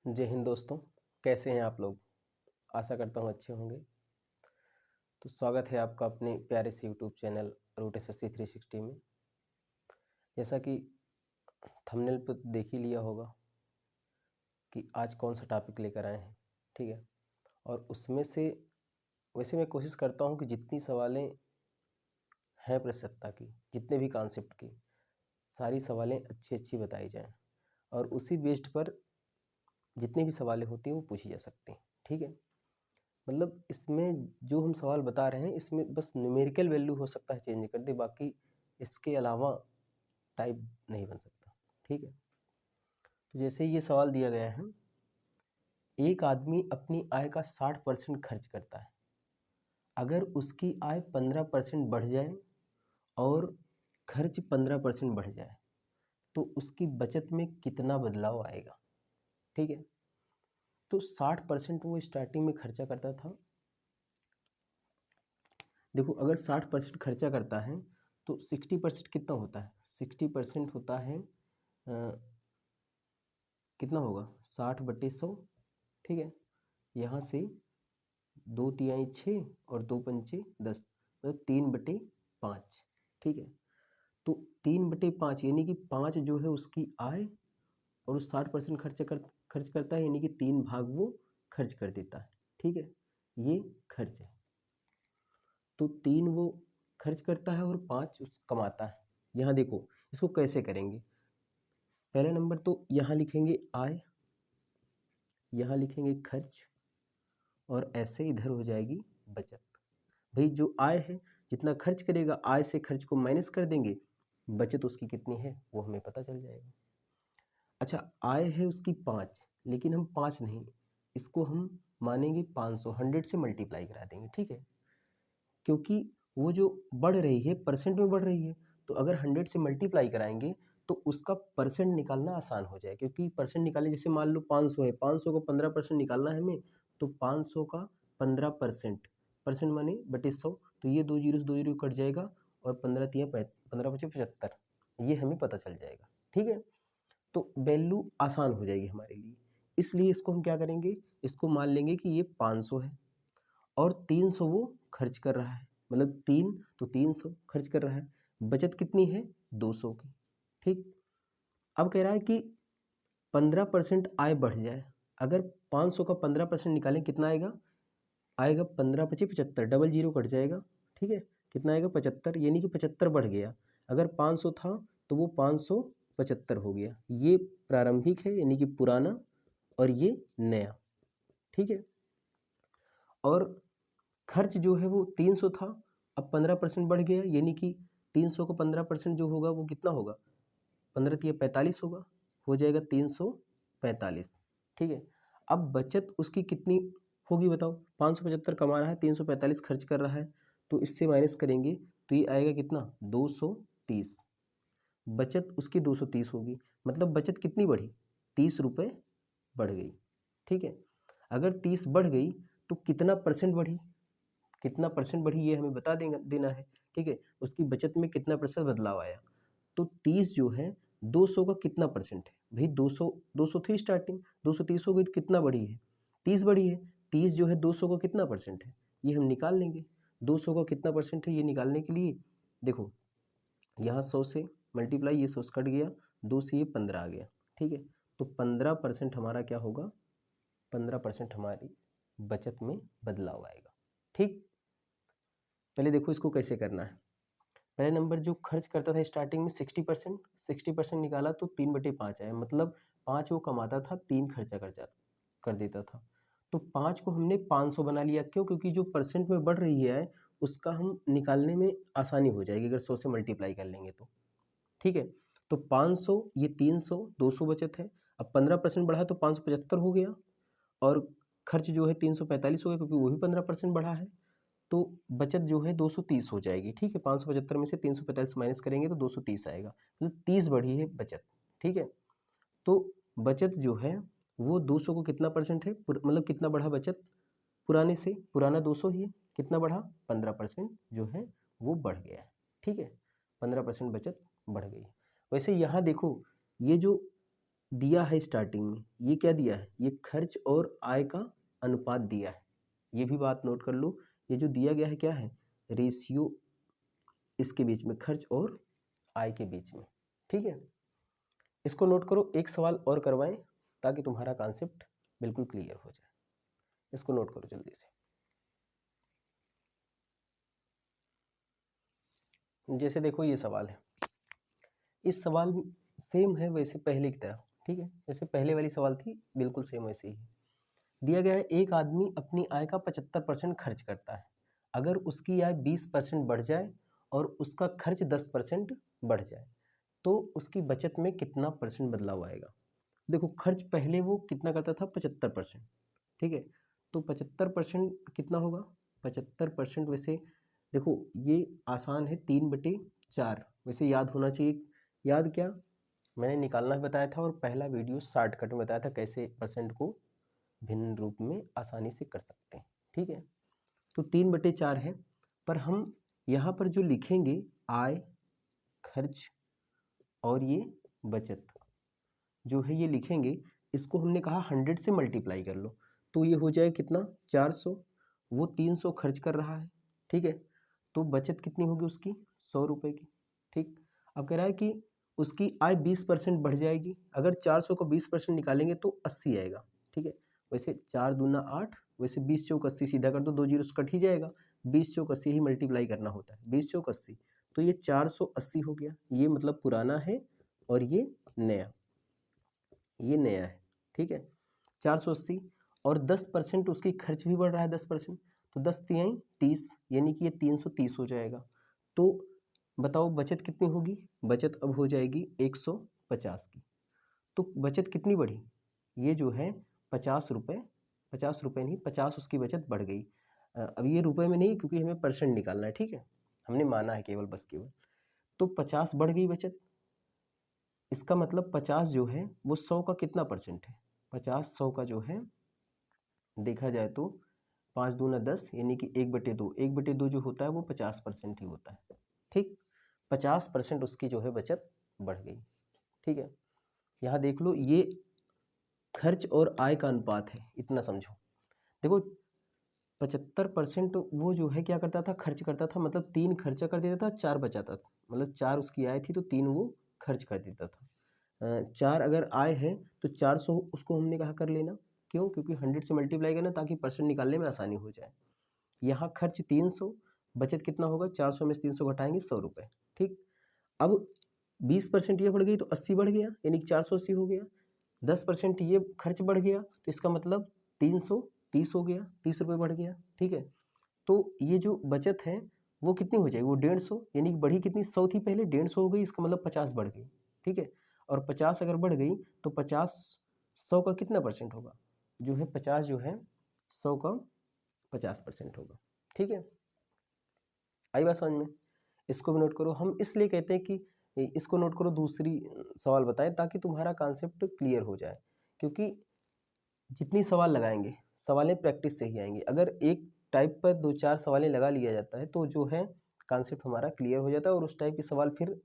जय हिंद दोस्तों। कैसे हैं आप लोग? आशा करता हूँ अच्छे होंगे। तो स्वागत है आपका अपने प्यारे से यूट्यूब चैनल रूट एसएससी 360 में। जैसा कि थंबनेल पर देख ही लिया होगा कि आज कौन सा टॉपिक लेकर आए हैं, ठीक है। और उसमें से वैसे मैं कोशिश करता हूँ कि जितनी सवालें हैं प्रश्नसत्ता की, जितने भी कॉन्सेप्ट की, सारी सवालें अच्छी अच्छी बताई जाएँ और उसी बेस्ड पर जितनी भी सवालें होती हैं वो पूछी जा सकती हैं, ठीक है। मतलब इसमें जो हम सवाल बता रहे हैं इसमें बस न्यूमेरिकल वैल्यू हो सकता है चेंज कर दे, बाकी इसके अलावा टाइप नहीं बन सकता, ठीक है। तो जैसे ये सवाल दिया गया है, एक आदमी अपनी आय का 60% खर्च करता है। अगर उसकी आय 15% बढ़ जाए और खर्च 15% बढ़ जाए तो उसकी बचत में कितना बदलाव आएगा, ठीक है। तो 60% वो स्टार्टिंग में खर्चा करता था। देखो, अगर 60% खर्चा करता है तो 60% कितना होता है? 60% होता है कितना होगा? 60/100, ठीक है। यहाँ से 2 तिहाई 6 और 2 पंचे 10, मतलब 3/5, ठीक है। तो 3/5 यानी कि 5 जो है उसकी आय और उस 60% खर्च करता है, यानी कि 3 भाग वो खर्च कर देता है, ठीक है। ये खर्च है। तो 3 वो खर्च करता है और 5 उस कमाता है। यहाँ देखो इसको कैसे करेंगे। पहला नंबर तो यहाँ लिखेंगे आय, यहाँ लिखेंगे खर्च और ऐसे इधर हो जाएगी बचत। भाई जो आय है, जितना खर्च करेगा आय से खर्च को माइनस कर देंगे, बचत उसकी कितनी है वो हमें पता चल जाएगा। अच्छा, आय है उसकी 5, लेकिन हम 5 नहीं, इसको हम मानेंगे 500, 100 से मल्टीप्लाई करा देंगे, ठीक है। क्योंकि वो जो बढ़ रही है परसेंट में बढ़ रही है, तो अगर 100 से मल्टीप्लाई कराएंगे तो उसका परसेंट निकालना आसान हो जाए। क्योंकि परसेंट निकालने, जैसे मान लो 500 है, 500 को 15% निकालना है हमें, तो 500 का 15%, परसेंट माने बटे 100, तो ये 2 जीरो से 2 जीरो कट जाएगा और 15×3 = 75, ये हमें पता चल जाएगा, ठीक है। तो वैल्यू आसान हो जाएगी हमारे लिए। इसलिए इसको हम क्या करेंगे, इसको मान लेंगे कि ये 500 है और 300 वो खर्च कर रहा है, मतलब 3 तो 300 खर्च कर रहा है। बचत कितनी है? 200 की, ठीक। अब कह रहा है कि 15% आय बढ़ जाए। अगर 500 का 15% निकालें कितना आएगा? आएगा 15×5 = 75, डबल जीरो कट जाएगा, ठीक है। कितना आएगा? 75, यानी कि 75 बढ़ गया। अगर 500 था तो वो 575 हो गया। ये प्रारंभिक है यानी कि पुराना, और ये नया, ठीक है। और खर्च जो है वो 300 था, अब 15% बढ़ गया, यानी कि 300 को 15% जो होगा वो कितना होगा? 15×3 = 45 होगा, हो जाएगा 345, ठीक है। अब बचत उसकी कितनी होगी बताओ? 575 कमा रहा है, 345 खर्च कर रहा है, तो इससे माइनस करेंगे तो ये आएगा कितना? 230। बचत उसकी 230 होगी, मतलब बचत कितनी बढ़ी? 30 रुपये बढ़ गई, ठीक है। अगर 30 बढ़ गई तो कितना परसेंट बढ़ी? कितना परसेंट बढ़ी ये हमें बता देना है, ठीक है। उसकी बचत में कितना प्रतिशत बदलाव आया। तो 30 जो है 200 का कितना परसेंट है? भाई 200 थी स्टार्टिंग, 230 हो गई तो कितना बढ़ी है? 30 बढ़ी है। 30 जो है 200 का कितना परसेंट है ये हम निकाल लेंगे। 200 का कितना परसेंट है ये निकालने के लिए देखो, यहाँ 100 से मल्टीप्लाई, ये 100 से कट गया, 2 से ये 15 आ गया, ठीक है। तो 15% हमारा क्या होगा? 15% हमारी बचत में बदलाव आएगा, ठीक। पहले देखो इसको कैसे करना है। पहले नंबर जो खर्च करता था स्टार्टिंग में 60% निकाला तो 3/5 आया, मतलब 5 वो कमाता था, 3 खर्चा कर देता था। तो 5 को हमने 500 बना लिया, क्यों? क्योंकि जो परसेंट में बढ़ रही है उसका हम निकालने में आसानी हो जाएगी अगर 100 से मल्टीप्लाई कर लेंगे तो, ठीक है। तो 500, ये 300, 200 बचत है। अब 15% बढ़ा तो 575 हो गया, और खर्च जो है 345 हो गया क्योंकि वो भी 15% बढ़ा है। तो बचत जो है 230 हो जाएगी, ठीक है। 575 में से 345 माइनस करेंगे तो 230 आएगा, मतलब 30 बढ़ी है बचत, ठीक है। तो बचत जो है वो 200 को कितना परसेंट है, मतलब कितना बढ़ा बचत पुराने से? पुराना 200 ही है, कितना बढ़ा? 15% जो है वो बढ़ गया है, ठीक है। 15% बचत बढ़ गई। वैसे यहाँ देखो, ये जो दिया है स्टार्टिंग में, ये क्या दिया है, ये खर्च और आय का अनुपात दिया है। ये भी बात नोट कर लो, ये जो दिया गया है क्या है, रेशियो इसके बीच में, खर्च और आय के बीच में। ठीक है, इसको नोट करो। एक सवाल और करवाएं ताकि तुम्हारा कॉन्सेप्ट बिल्कुल क्लियर हो जाए। इसको नोट करो जल्दी से। जैसे देखो ये सवाल है, इस सवाल सेम है वैसे पहले की तरह। ठीक है, जैसे पहले वाली सवाल थी बिल्कुल सेम वैसे ही है। दिया गया है एक आदमी अपनी आय का 75% खर्च करता है। अगर उसकी आय 20% बढ़ जाए और उसका खर्च 10% बढ़ जाए तो उसकी बचत में कितना परसेंट बदलाव आएगा। देखो खर्च पहले वो कितना करता था, 75%। ठीक है, तो 75% कितना होगा, 75% वैसे देखो ये आसान है, 3/4 वैसे याद होना चाहिए। याद क्या, मैंने निकालना भी बताया था और पहला वीडियो शॉर्टकट में बताया था कैसे परसेंट को भिन्न रूप में आसानी से कर सकते हैं। ठीक है, तो 3/4 है, पर हम यहाँ पर जो लिखेंगे आय, खर्च और ये बचत जो है ये लिखेंगे, इसको हमने कहा 100 से मल्टीप्लाई कर लो तो ये हो जाए कितना, 400। वो 300 खर्च कर रहा है। ठीक है, तो बचत कितनी होगी उसकी, 100 रुपये की। ठीक, अब कह रहा है कि उसकी आय 20% बढ़ जाएगी। अगर 400 को 20% निकालेंगे तो 80 आएगा। ठीक है, वैसे 4 दूना 8, वैसे 20 चौक 80, सीधा कर दो, 2 जीरो कट ही जाएगा। 20 चौक 80 ही मल्टीप्लाई करना होता है, 20 चौक 80, तो ये 480 हो गया। ये मतलब पुराना है और ये नया, ये नया है। ठीक है, 480 और 10% उसकी खर्च भी बढ़ रहा है 10%, तो 10 तिहाई 30, यानी कि ये 330 हो जाएगा। तो बताओ बचत कितनी होगी, बचत अब हो जाएगी 150 की। तो बचत कितनी बढ़ी, ये जो है 50 रुपये, 50 रुपये नहीं 50 उसकी बचत बढ़ गई। अब ये रुपए में नहीं क्योंकि हमें परसेंट निकालना है। ठीक है, हमने माना है केवल, बस केवल, तो 50 बढ़ गई बचत। इसका मतलब 50 जो है वो 100 का कितना परसेंट है, 50 100 का जो है देखा जाए तो 5 दूना 10, यानी कि 1/2, 1/2 जो होता है वो 50% ही होता है। ठीक, 50% उसकी जो है बचत बढ़ गई। ठीक है, यहाँ देख लो ये खर्च और आय का अनुपात है, इतना समझो। देखो 75% वो जो है क्या करता था, खर्च करता था, मतलब 3 खर्चा कर देता था, 4 बचाता था। मतलब 4 उसकी आय थी तो 3 वो खर्च कर देता था। 4 अगर आय है तो 400 उसको हमने कहा कर लेना। क्यों, क्योंकि 100 से मल्टीप्लाई करना ताकि परसेंट निकालने में आसानी हो जाए। यहाँ खर्च 300, बचत कितना होगा, 400 में से 300 घटाएंगे 100 रुपये। ठीक, अब 20% ये बढ़ गई तो 80 बढ़ गया, यानी कि 480 हो गया। 10% ये खर्च बढ़ गया तो इसका मतलब 330 हो गया, 30 रुपये बढ़ गया। ठीक है, तो ये जो बचत है वो कितनी हो जाएगी, वो 150, यानी कि बढ़ी कितनी, 100 थी पहले, 150 हो गई, इसका मतलब 50 बढ़ गई। ठीक है, और 50 अगर बढ़ गई तो 50 100 का कितना परसेंट होगा, जो है 50 जो है 100 का 50% होगा। ठीक है, आई बात समझ में। इसको भी नोट करो। हम इसलिए कहते हैं कि इसको नोट करो, दूसरी सवाल बताएं ताकि तुम्हारा कॉन्सेप्ट क्लियर हो जाए। क्योंकि जितनी सवाल लगाएंगे, सवालें प्रैक्टिस से ही आएंगी। अगर एक टाइप पर 2-4 सवालें लगा लिया जाता है तो जो है कॉन्सेप्ट हमारा क्लियर हो जाता है और उस टाइप के सवाल फिर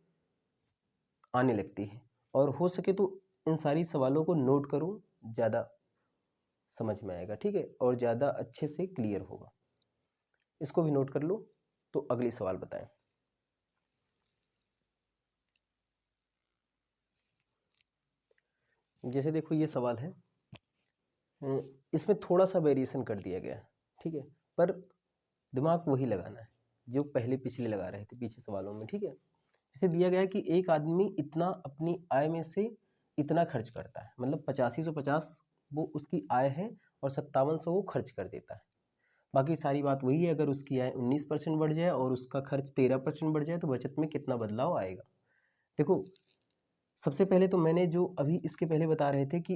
आने लगती है। और हो सके तो इन सारी सवालों को नोट करो, ज़्यादा समझ में आएगा। ठीक है, और ज़्यादा अच्छे से क्लियर होगा। इसको भी नोट कर लो। तो अगली सवाल बताएं। जैसे देखो ये सवाल है, इसमें थोड़ा सा वेरिएशन कर दिया गया है। ठीक है, पर दिमाग वही लगाना है जो पहले पिछले लगा रहे थे पिछले सवालों में। ठीक है, जैसे दिया गया है कि एक आदमी इतना अपनी आय में से इतना खर्च करता है, मतलब 8550 वो उसकी आय है और 5700 वो खर्च कर देता है। बाकी सारी बात वही है, अगर उसकी आय 19% बढ़ जाए और उसका खर्च 13% बढ़ जाए तो बचत में कितना बदलाव आएगा। देखो सबसे पहले तो मैंने जो अभी इसके पहले बता रहे थे कि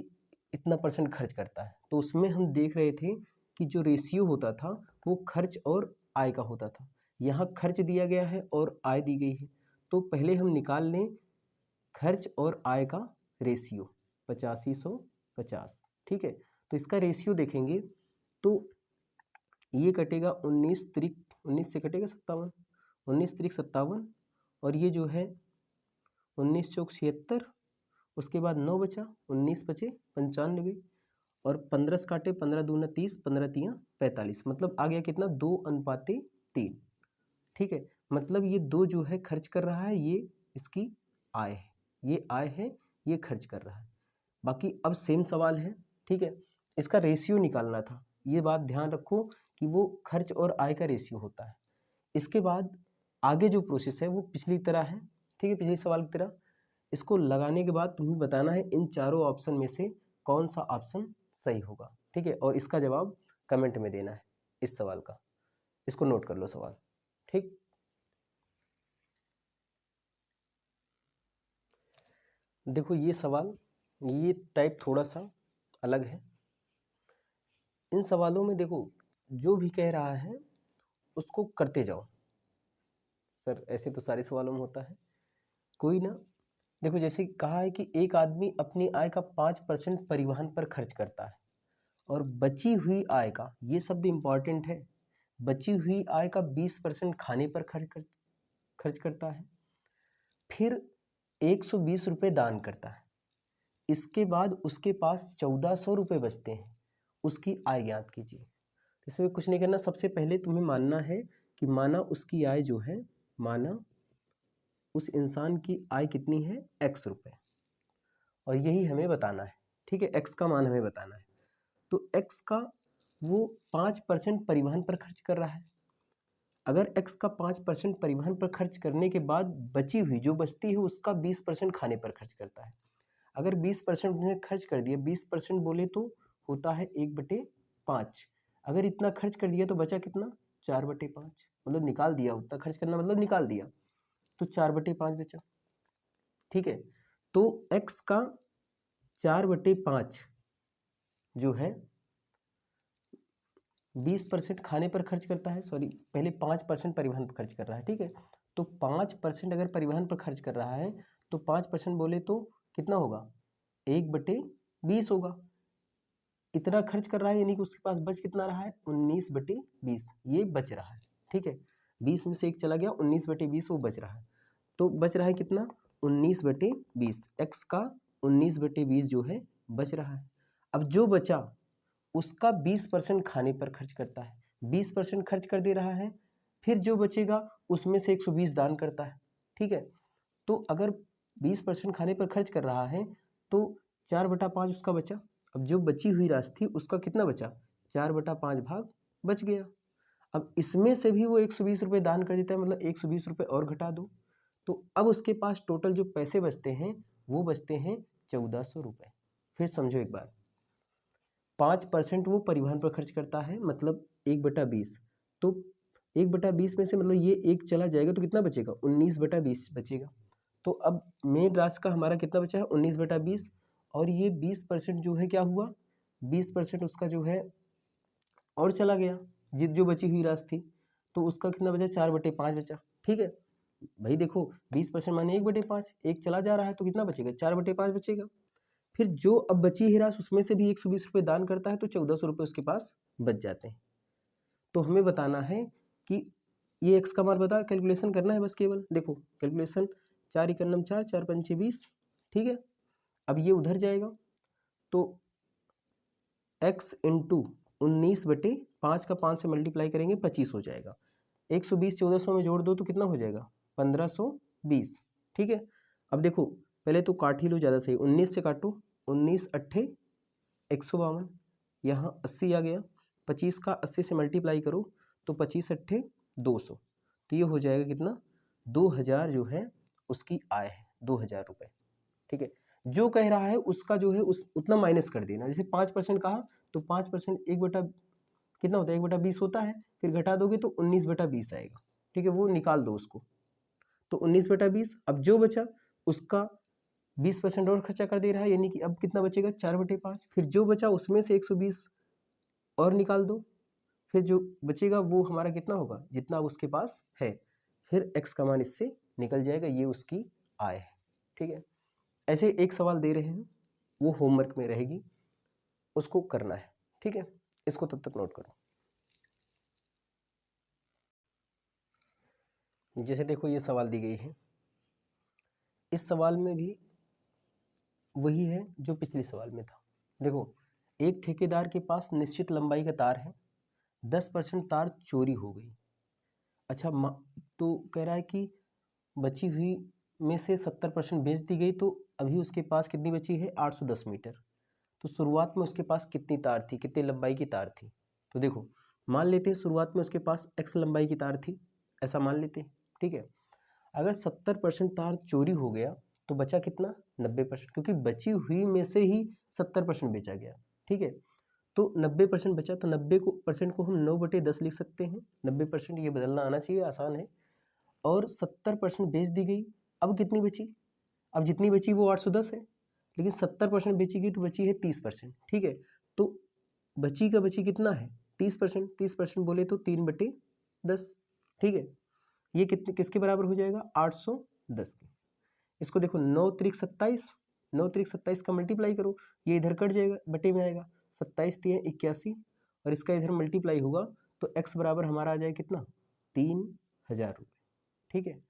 इतना परसेंट खर्च करता है, तो उसमें हम देख रहे थे कि जो रेशियो होता था वो खर्च और आय का होता था। यहाँ खर्च दिया गया है और आय दी गई है, तो पहले हम निकाल लें खर्च और आय का रेशियो, 8550। ठीक है, तो इसका रेशियो देखेंगे तो ये कटेगा 19 से कटेगा 57, 19 3 57, और ये जो है 19 चौक 76 उसके बाद 9 बचा, 19 बचे 95, और 15 से काटे, 15 दूना 30, 15 तियाँ 45, मतलब आ गया कितना, 2:3। ठीक है, मतलब ये 2 जो है खर्च कर रहा है, ये इसकी आय है, ये आय है, ये खर्च कर रहा है। बाकी अब सेम सवाल है, ठीक है, इसका रेशियो निकालना था। ये बात ध्यान रखो कि वो खर्च और आय का रेशियो होता है। इसके बाद आगे जो प्रोसेस है वो पिछली तरह है, ठीक है, पिछले सवाल की तरह। इसको लगाने के बाद तुम्हें बताना है इन चारों ऑप्शन में से कौन सा ऑप्शन सही होगा, ठीक है, और इसका जवाब कमेंट में देना है इस सवाल का। इसको नोट कर लो सवाल, ठीक। देखो ये सवाल, ये टाइप थोड़ा सा अलग है। इन सवालों में देखो जो भी कह रहा है उसको करते जाओ। सर ऐसे तो सारे सवालों में होता है, कोई ना। देखो जैसे कहा है कि एक आदमी अपनी आय का 5% परिवहन पर खर्च करता है और बची हुई आय का, ये शब्द इंपॉर्टेंट है, बची हुई आय का 20% खाने पर खर्च करता है, फिर 120 रुपये दान करता है। इसके बाद उसके पास 1400 रुपये बचते हैं, उसकी आय ज्ञात कीजिए। इसमें कुछ नहीं करना, सबसे पहले तुम्हें मानना है कि माना उसकी आय जो है, माना उस इंसान की आय कितनी है, x रुपये, और यही हमें बताना है, ठीक है, x का मान हमें बताना है। तो x का वो 5% परिवहन पर खर्च कर रहा है। अगर x का 5% परिवहन पर खर्च करने के बाद बची हुई जो बचती है उसका 20% खाने पर खर्च करता है। अगर 20% उसने खर्च कर दिया, 20% बोले तो होता है 1/5। अगर इतना खर्च कर दिया तो बचा कितना, 4/5, मतलब निकाल दिया, उतना खर्च करना मतलब निकाल दिया, तो 4/5 बचा, ठीक है। तो x का 4/5 जो है 20% खाने पर खर्च करता है, सॉरी पहले 5% परिवहन पर खर्च कर रहा है, ठीक है। तो 5% अगर परिवहन पर खर्च कर रहा है तो 5% बोले तो कितना होगा, 1/20 होगा। इतना खर्च कर रहा है यानी कि उसके पास बच कितना रहा है, 19/20, ये बच रहा है, ठीक है। 20 में से 1 चला गया, 19/20 वो बच रहा है। तो बच रहा है कितना, 19/20, x का 19/20 जो है बच रहा है। अब जो बचा उसका 20% खाने पर खर्च करता है, 20% खर्च कर दे रहा है, फिर जो बचेगा उसमें से 120 दान करता है, ठीक है। तो अगर 20% खाने पर खर्च कर रहा है तो 4/5 उसका बचा। अब जो बची हुई राशि थी उसका कितना बचा, 4/5 भाग बच गया। अब इसमें से भी वो 120 रुपये दान कर देता है, मतलब 120 रुपये और घटा दो, तो अब उसके पास टोटल जो पैसे बचते हैं वो बचते हैं 1400 रुपये। फिर समझो एक बार, 5% वो परिवहन पर खर्च करता है, मतलब 1/20, तो 1/20 में से मतलब ये 1 चला जाएगा तो कितना बचेगा, 19/20 बचेगा। तो अब मेन राशि का हमारा कितना बचा है, 19/20, और ये 20% जो है क्या हुआ, 20% उसका जो है और चला गया, जो बची हुई राशि थी, तो उसका कितना बचा, 4/5 बचा, ठीक है। भाई देखो 20% माने 1/5, 1 चला जा रहा है तो कितना बचेगा, 4/5 बचेगा। फिर जो अब बची है राशि उसमें से भी 120 रुपये दान करता है तो 1400 रुपये उसके पास बच जाते हैं। तो हमें बताना है कि ये x का मान बता, कैलकुलेशन करना है बस केवल। देखो कैलकुलेशन, 4 × 4, 4 × 5 = 20, ठीक है। अब ये उधर जाएगा तो x इंटू 19/5 का 5 से मल्टीप्लाई करेंगे 25 हो जाएगा। 120 1400 में जोड़ दो तो कितना हो जाएगा, 1520, ठीक है। अब देखो पहले तो काट ही लो ज़्यादा सही, 19 से काटो, 19 अट्ठे 152, यहाँ 80 आ गया, 25 का 80 से मल्टीप्लाई करो तो 25 अट्ठे 200, तो ये हो जाएगा कितना, 2000 जो है उसकी आय है, 2000 रुपये, ठीक है। जो कह रहा है उसका जो है उस उतना माइनस कर देना। जैसे 5% कहा तो 5% कितना होता है, 1/20 होता है, फिर घटा दोगे तो 19/20 आएगा, ठीक है, वो निकाल दो उसको। तो 19/20, अब जो बचा उसका 20% और खर्चा कर दे रहा है, यानी कि अब कितना बचेगा, 4/5। फिर जो बचा उसमें से 120 और निकाल दो, फिर जो बचेगा वो हमारा कितना होगा, जितना उसके पास है, फिर x का मान इससे निकल जाएगा, ये उसकी आय है, ठीक है। ऐसे एक सवाल दे रहे हैं, वो होमवर्क में रहेगी, उसको करना है, ठीक है। इसको तब तक नोट करो। जैसे देखो ये सवाल दी गई है, इस सवाल में भी वही है जो पिछले सवाल में था। देखो, एक ठेकेदार के पास निश्चित लंबाई का तार है, 10% तार चोरी हो गई। अच्छा, तो कह रहा है कि बची हुई में से 70% बेच दी गई, तो अभी उसके पास कितनी बची है? 810 मीटर। तो शुरुआत में उसके पास कितनी तार थी, कितनी लंबाई की तार थी? तो देखो, मान लेते हैं शुरुआत में उसके पास x लंबाई की तार थी, ऐसा मान लेते हैं, ठीक है। अगर 70% तार चोरी हो गया तो बचा कितना? 90%, क्योंकि बची हुई में से ही 70% बेचा गया, ठीक है। तो 90% बचा, तो 90% को हम 9/10 लिख सकते हैं। 90% ये बदलना आना चाहिए, आसान है। और 70% बेच दी गई, अब कितनी बची? अब जितनी बची वो 810 है, लेकिन 70% बेची गई तो बची है 30%, ठीक है। तो बची का बची कितना है? 30%। 30% बोले तो 3/10, ठीक है। ये कितने किसके बराबर हो जाएगा? 810 के। इसको देखो, 9 त्रिक 27, 9 त्रिक 27 का मल्टीप्लाई करो, ये इधर कट जाएगा, बटे में आएगा। 27 3 81, और इसका इधर मल्टीप्लाई होगा तो x बराबर हमारा आ जाएगा कितना? 3000 रुपये, ठीक है।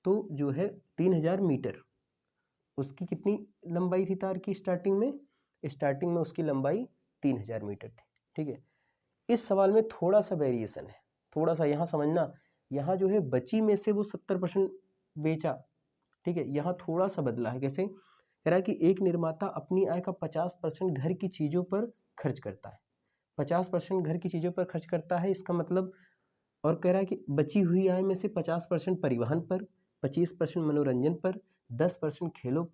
तो जो है 3000 मीटर, उसकी कितनी लंबाई थी तार की स्टार्टिंग में? स्टार्टिंग में उसकी लंबाई 3000 मीटर थी, ठीक है। इस सवाल में थोड़ा सा वेरिएशन है, थोड़ा सा यहाँ समझना। यहाँ जो है बची में से वो 70% बेचा, ठीक है। यहाँ थोड़ा सा बदला है। कैसे? कह रहा है कि एक निर्माता अपनी आय का 50% घर की चीज़ों पर खर्च करता है। 50% घर की चीज़ों पर खर्च करता है, इसका मतलब, और कह रहा है कि बची हुई आय में से 50% परिवहन पर, 25% मनोरंजन पर, 10% खेलों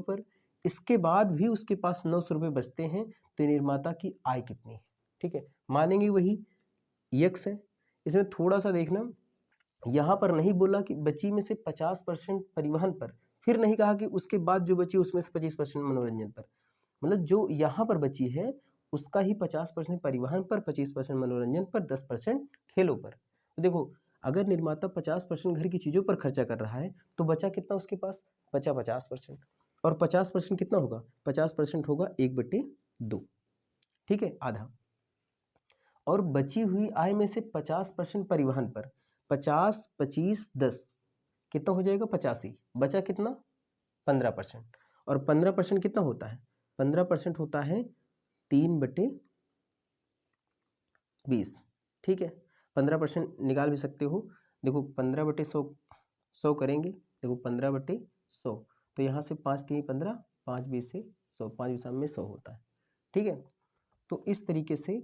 पर, इसके बाद भी उसके पास 900 रुपये बचते हैं, तो निर्माता की आय कितनी है? ठीक है, मानेंगे वही यक्स है। इसमें थोड़ा सा देखना, यहाँ पर नहीं बोला कि बची में से 50% परिवहन पर, फिर नहीं कहा कि उसके बाद जो बची उसमें से 25% मनोरंजन पर। मतलब जो यहाँ पर बची है उसका ही 50% परिवहन पर, 25% मनोरंजन पर, 10% खेलों पर। तो देखो, अगर निर्माता 50% घर की चीज़ों पर खर्चा कर रहा है तो बचा कितना उसके पास? बचा 50%। और 50% कितना होगा? 50% होगा 1/2, ठीक है, आधा। और बची हुई आय में से 50% परिवहन पर, 50 25 10 कितना हो जाएगा? 85। बचा कितना? 15%। और 15% कितना होता है? 15% होता है 3/20, ठीक है। 15% निकाल भी सकते हो। देखो 15/100, 100 करेंगे, देखो 15/100, तो यहाँ से 5 3 15, 5 20 से 100, 5 विषम में 100 होता है, ठीक है। तो इस तरीके से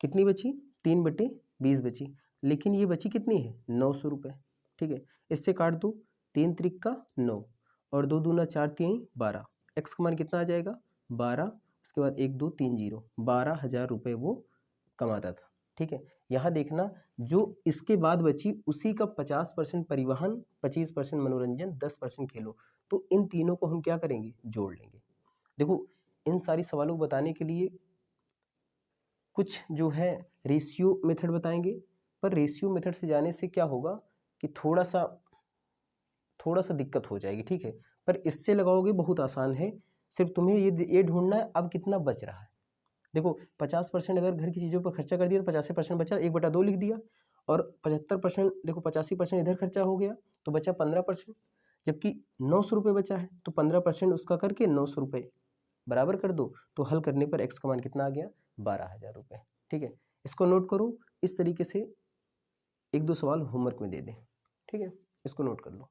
कितनी बची? 3/20 बची, लेकिन ये बची कितनी है? 900 रुपये, ठीक है। इससे काट दो, 3 त्रिक का 9, और 2 दूना 4 3 12, एक्स का मान कितना आ जाएगा? 12। उसके बाद 1 2 3 0, 12,000 रुपये वो कमाता था, ठीक है। यहाँ देखना, जो इसके बाद बची उसी का 50% परिवहन, 25% मनोरंजन, 10% खेलो, तो इन तीनों को हम क्या करेंगे? जोड़ लेंगे। देखो, इन सारी सवालों को बताने के लिए कुछ जो है रेशियो मेथड बताएंगे, पर रेशियो मेथड से जाने से क्या होगा कि थोड़ा सा दिक्कत हो जाएगी, ठीक है। पर इससे लगाओगे बहुत आसान है, सिर्फ तुम्हें ये ढूंढना है अब कितना बच रहा है। देखो 50% अगर घर की चीज़ों पर खर्चा कर दिया तो 85% बचा, 1/2 लिख दिया। और 75%, देखो 85% इधर खर्चा हो गया तो बचा 15%, जबकि 900 रुपये बचा है, तो 15% उसका करके 900 रुपये बराबर कर दो, तो हल करने पर एक्स का मान कितना आ गया? 12,000 रुपये, ठीक है। इसको नोट करो, इस तरीके से 1 2 सवाल होमवर्क में दे दें, ठीक है, इसको नोट कर लो।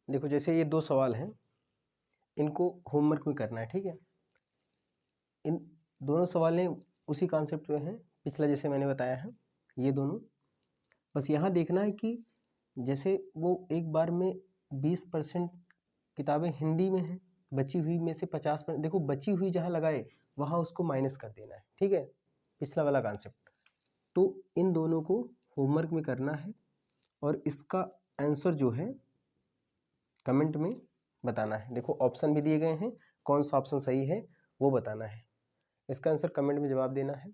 देखो जैसे ये 2 सवाल हैं, इनको होमवर्क में करना है, ठीक है। इन दोनों सवालें उसी कॉन्सेप्ट में हैं, पिछला जैसे मैंने बताया है, ये दोनों। बस यहाँ देखना है कि जैसे वो एक बार में 20% किताबें हिंदी में हैं, बची हुई में से 50%, देखो बची हुई जहाँ लगाए वहाँ उसको माइनस कर देना है, ठीक है, पिछला वाला कॉन्सेप्ट। तो इन दोनों को होमवर्क में करना है, और इसका आंसर जो है कमेंट में बताना है। देखो ऑप्शन भी दिए गए हैं, कौन सा ऑप्शन सही है वो बताना है। इसका आंसर कमेंट में जवाब देना है।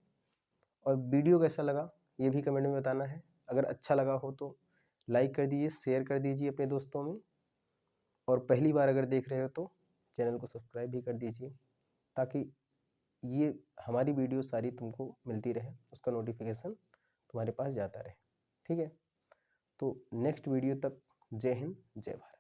और वीडियो कैसा लगा ये भी कमेंट में बताना है। अगर अच्छा लगा हो तो लाइक कर दीजिए, शेयर कर दीजिए अपने दोस्तों में, और पहली बार अगर देख रहे हो तो चैनल को सब्सक्राइब भी कर दीजिए, ताकि ये हमारी वीडियो सारी तुमको मिलती रहे, उसका नोटिफिकेशन तुम्हारे पास जाता रहे, ठीक है। तो नेक्स्ट वीडियो तक जय हिंद जय भारत।